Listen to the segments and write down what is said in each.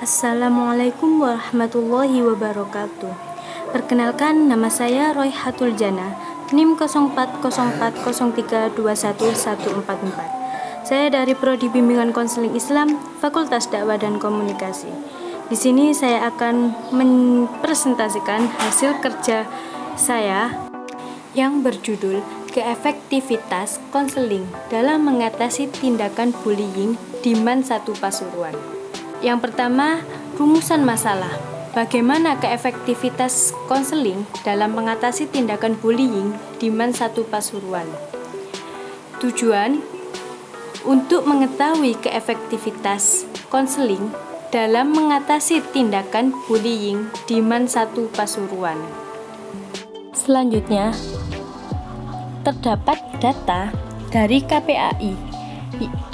Assalamualaikum warahmatullahi wabarakatuh. Perkenalkan, nama saya Royhatul Jana, NIM 0404032114. Saya dari Prodi Bimbingan Konseling Islam, Fakultas Dakwah dan Komunikasi. Di sini saya akan mempresentasikan hasil kerja saya yang berjudul Keefektivitas Konseling dalam Mengatasi Tindakan Bullying di MAN 1 Pasuruan. Yang pertama, rumusan masalah. Bagaimana keefektivitas konseling dalam mengatasi tindakan bullying di MAN 1 Pasuruan? Tujuan untuk mengetahui keefektivitas konseling dalam mengatasi tindakan bullying di MAN 1 Pasuruan. Selanjutnya, terdapat data dari KPAI,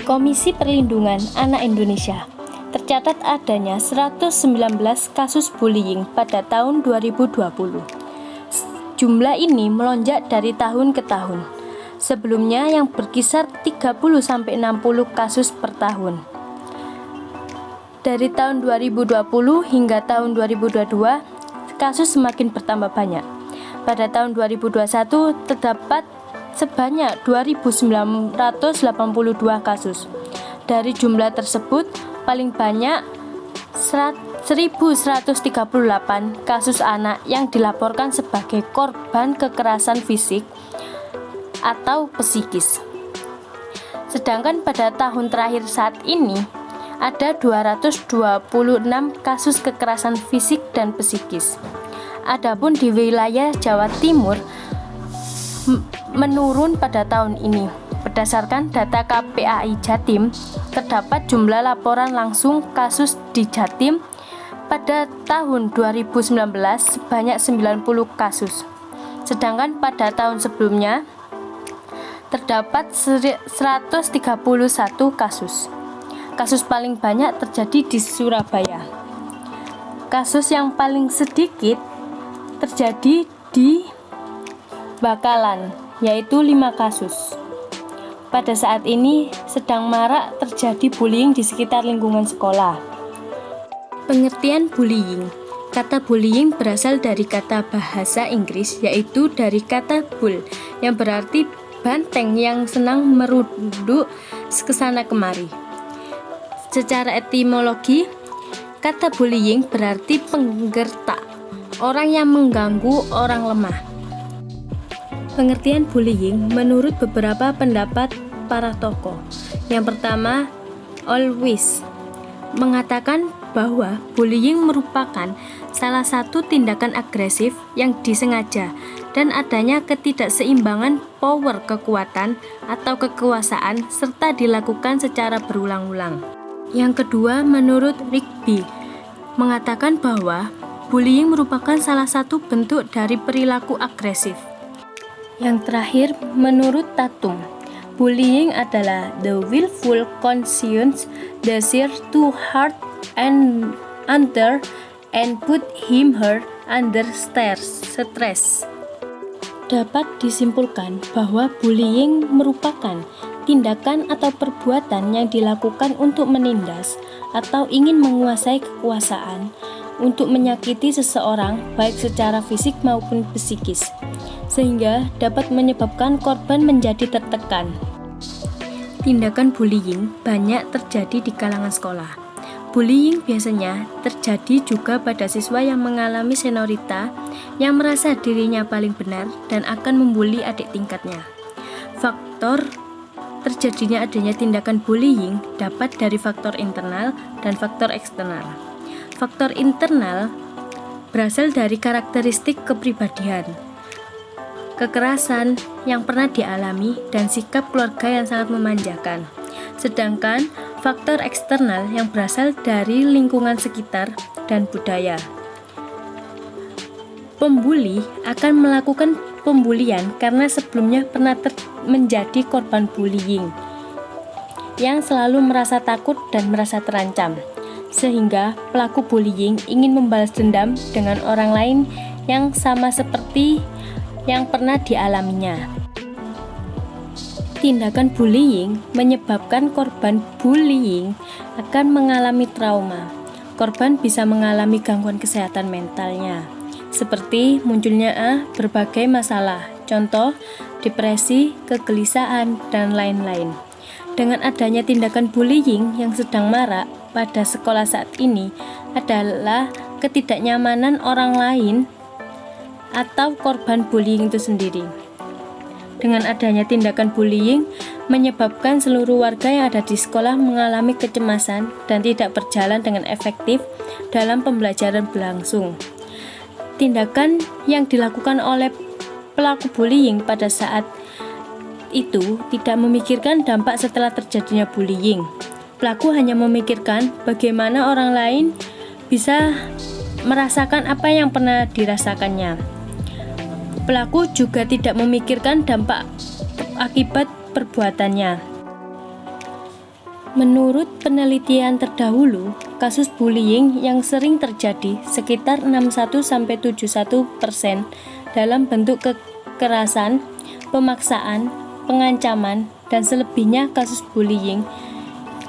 Komisi Perlindungan Anak Indonesia. Tercatat adanya 119 kasus bullying pada tahun 2020. Jumlah ini melonjak dari tahun ke tahun. Sebelumnya yang berkisar 30-60 kasus per tahun. Dari tahun 2020 hingga tahun 2022, kasus semakin bertambah banyak. Pada tahun 2021 terdapat sebanyak 2.982 kasus. Dari jumlah tersebut, paling banyak 1.138 kasus anak yang dilaporkan sebagai korban kekerasan fisik atau psikis. Sedangkan pada tahun terakhir saat ini, ada 226 kasus kekerasan fisik dan psikis. Adapun di wilayah Jawa Timur menurun pada tahun ini. Berdasarkan data KPAI Jatim, terdapat jumlah laporan langsung kasus di Jatim pada tahun 2019 sebanyak 90 kasus. Sedangkan pada tahun sebelumnya terdapat 131 kasus. Kasus paling banyak terjadi di Surabaya. Kasus yang paling sedikit terjadi di Bakalan, yaitu 5 kasus. Pada saat ini sedang marak terjadi bullying di sekitar lingkungan sekolah. Pengertian bullying. Kata bullying berasal dari kata bahasa Inggris, yaitu dari kata bull, yang berarti banteng yang senang merunduk kesana kemari. Secara etimologi, kata bullying berarti penggertak, orang yang mengganggu orang lemah. Pengertian bullying menurut beberapa pendapat para tokoh. Yang pertama, Always mengatakan bahwa bullying merupakan salah satu tindakan agresif yang disengaja dan adanya ketidakseimbangan power kekuatan atau kekuasaan serta dilakukan secara berulang-ulang. Yang kedua, menurut Rigby mengatakan bahwa bullying merupakan salah satu bentuk dari perilaku agresif. Yang terakhir, menurut Tatum, bullying adalah the willful conscious desire to hurt and under and put him/her under stress. Dapat disimpulkan bahwa bullying merupakan tindakan atau perbuatan yang dilakukan untuk menindas atau ingin menguasai kekuasaan untuk menyakiti seseorang baik secara fisik maupun psikis, sehingga dapat menyebabkan korban menjadi tertekan. Tindakan bullying banyak terjadi di kalangan sekolah. Bullying biasanya terjadi juga pada siswa yang mengalami seniorita yang merasa dirinya paling benar dan akan membuli adik tingkatnya. Faktor terjadinya adanya tindakan bullying dapat dari faktor internal dan faktor eksternal. Faktor internal berasal dari karakteristik kepribadian, kekerasan yang pernah dialami, dan sikap keluarga yang sangat memanjakan. Sedangkan faktor eksternal yang berasal dari lingkungan sekitar dan budaya. Pembuli akan melakukan pembulian karena sebelumnya pernah menjadi korban bullying yang selalu merasa takut dan merasa terancam, sehingga pelaku bullying ingin membalas dendam dengan orang lain yang sama seperti yang pernah dialaminya. Tindakan bullying menyebabkan korban bullying akan mengalami trauma, korban bisa mengalami gangguan kesehatan mentalnya, seperti munculnya berbagai masalah, contoh depresi, kegelisahan, dan lain-lain. Dengan adanya tindakan bullying yang sedang marak pada sekolah saat ini adalah ketidaknyamanan orang lain atau korban bullying itu sendiri. Dengan adanya tindakan bullying menyebabkan seluruh warga yang ada di sekolah mengalami kecemasan dan tidak berjalan dengan efektif dalam pembelajaran berlangsung. Tindakan yang dilakukan oleh pelaku bullying pada saat itu tidak memikirkan dampak setelah terjadinya bullying. Pelaku hanya memikirkan bagaimana orang lain bisa merasakan apa yang pernah dirasakannya. Pelaku juga tidak memikirkan dampak akibat perbuatannya. Menurut penelitian terdahulu, kasus bullying yang sering terjadi sekitar 61-71% dalam bentuk kekerasan, pemaksaan, pengancaman, dan selebihnya kasus bullying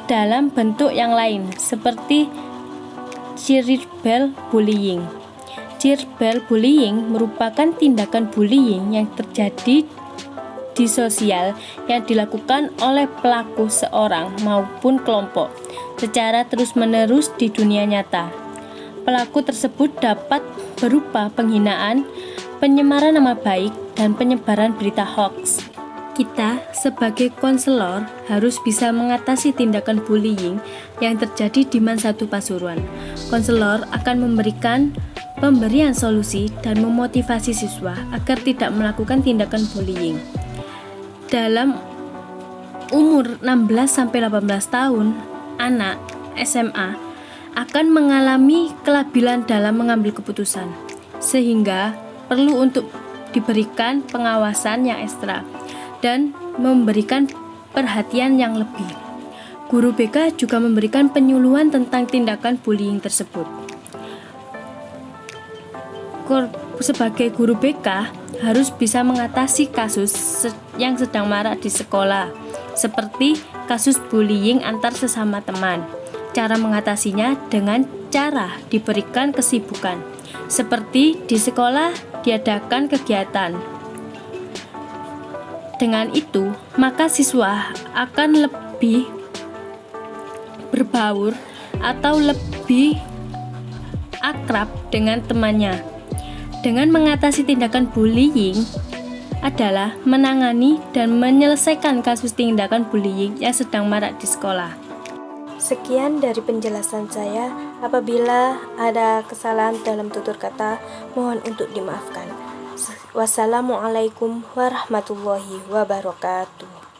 dalam bentuk yang lain seperti cyberbullying bullying. Cyberbullying merupakan tindakan bullying yang terjadi di sosial yang dilakukan oleh pelaku seorang maupun kelompok secara terus-menerus di dunia nyata. Pelaku tersebut dapat berupa penghinaan, penyemaran nama baik, dan penyebaran berita hoax. Kita sebagai konselor harus bisa mengatasi tindakan bullying yang terjadi di Man 1 Pasuruan. Konselor akan memberikan pemberian solusi dan memotivasi siswa agar tidak melakukan tindakan bullying. Dalam umur 16-18 tahun, anak SMA akan mengalami kelabilan dalam mengambil keputusan, sehingga perlu untuk diberikan pengawasan yang ekstra dan memberikan perhatian yang lebih. Guru BK juga memberikan penyuluhan tentang tindakan bullying tersebut. Sebagai guru BK harus bisa mengatasi kasus yang sedang marak di sekolah, seperti kasus bullying antar sesama teman. Cara mengatasinya dengan cara diberikan kesibukan, seperti di sekolah diadakan kegiatan. Dengan itu, maka siswa akan lebih berbaur atau lebih akrab dengan temannya. Dengan mengatasi tindakan bullying adalah menangani dan menyelesaikan kasus tindakan bullying yang sedang marak di sekolah. Sekian dari penjelasan saya. Apabila ada kesalahan dalam tutur kata, mohon untuk dimaafkan. Wassalamualaikum warahmatullahi wabarakatuh.